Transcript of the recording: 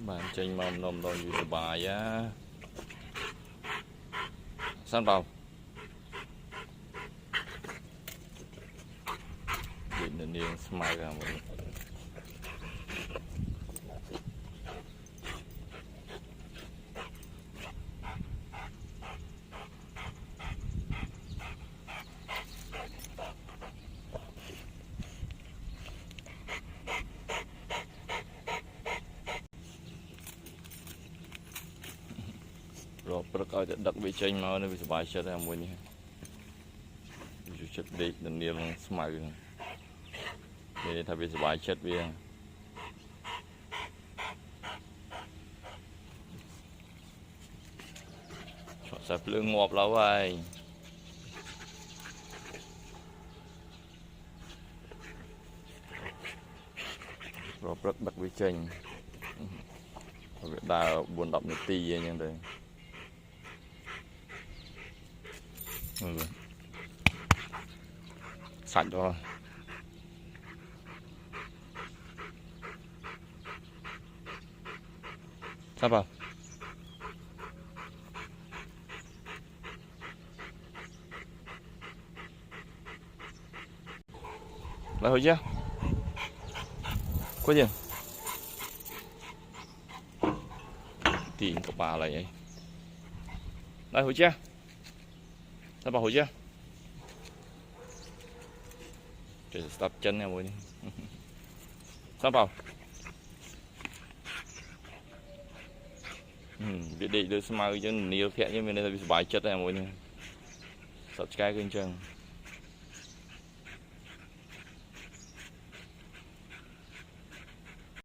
bạn tranh mà nôm đôi như bài á sẵn vào định là niềng smile ra một rồi bật coi đặt bị tranh mà nó bị bài chết ra một nhé chất đi là niềng smile để thay vì bài chết bia sắp lưng ngọt lâu rồi rồi rất đặc biệt tranh đào buồn đọc một tí vậy nhưng đây sạch rồi sao vào lại hồi chưa có gì tiền của bà lại vậy lại hồi chưa sao vào hồi chưa để stop chân nha mọi người sao vào biết đi đưa smile cho nhiều phép như mình đây là bài chất này mọi người subscribe kênh chân